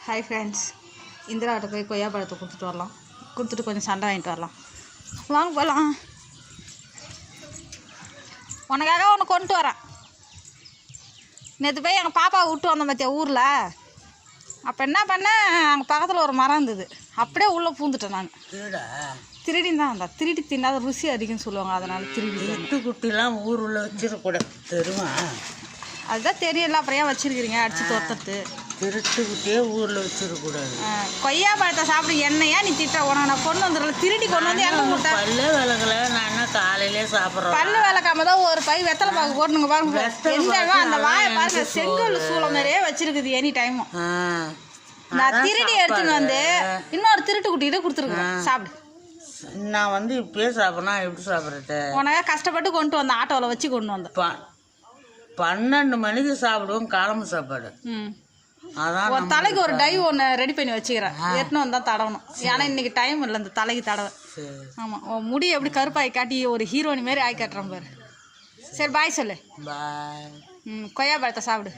Hi friends, இந்திராட்ட போய் கொய்யா பழத்தை கொடுத்துட்டு வரலாம். கொடுத்துட்டு கொஞ்சம் சண்டை வாங்கிட்டு வரலாம். வாங்க போகலாம். உனக்காக ஒன்று கொண்டு வரேன். நேற்று போய் எங்கள் பாப்பாவை விட்டு வந்தேன் பார்த்தியா ஊரில். அப்போ என்ன பண்ணேன், அங்கே பக்கத்தில் ஒரு மரம் இருந்தது. அப்படியே உள்ளே பூந்துட்டேன் நான். திருடின்னு தான் இருந்தா. திருடி தின்னாத ருசி அதிகம்னு சொல்லுவாங்க, அதனால் திருடி. குட்டிலாம் ஊருள்ள வச்சிடக்கூடாது தெரியுமா? அதுதான் தெரியல, அப்புறம் ஏன் வச்சிருக்கிறீங்க அடிச்சு தோர்த்தது. திருட்டு குட்டியே ஊரில் வச்சிடக்கூடாது. கொய்யா பழத்தை சாப்பிட என்னையா நீ திட்ட? உனக்கு நான் கொண்டு வந்துடல, திருடி கொண்டு வந்து எங்கே விட்ட? பல்ல விளக்கல, நான் என்ன காலையிலே சாப்பிட்றேன். பல்லு விளக்காம தான் ஒரு பை வெத்தலை பாக்கு போட்டுங்க பாருங்க. எந்த அந்த வாயை பாருங்க, செங்கல் சூளம் மாதிரியே வச்சிருக்குது எனி டைமும். நான் திருடி எடுத்துன்னு வந்து இன்னொரு திருட்டு குட்டிகிட்ட கொடுத்துருக்கேன். சாப்பிடு. நான் வந்து இப்பயே சாப்பிட்றேன், எப்படி சாப்பிட்றது? உனக்கு கஷ்டப்பட்டு கொண்டு வந்தேன், ஆட்டோவில் வச்சு கொண்டு வந்தேன். 12 மணிக்கு சாப்பிடுவோம் காலம்பு சாப்பாடு. அதான் ஒரு தலைக்கு ஒரு டை ஒன்று ரெடி பண்ணி வச்சுக்கிறேன். எட்டுன்னு வந்தால் தடவணும். ஏன்னா இன்னைக்கு டைம் இல்லை இந்த தலைக்கு தடவை. ஆமாம், உன் முடி எப்படி கருப்பாய் காட்டி ஒரு ஹீரோனி மாரி ஆகி காட்டுறேன் பாரு. சரி பாய் சொல்லு. பாய். கொய்யா பழத்தை சாப்பிடு.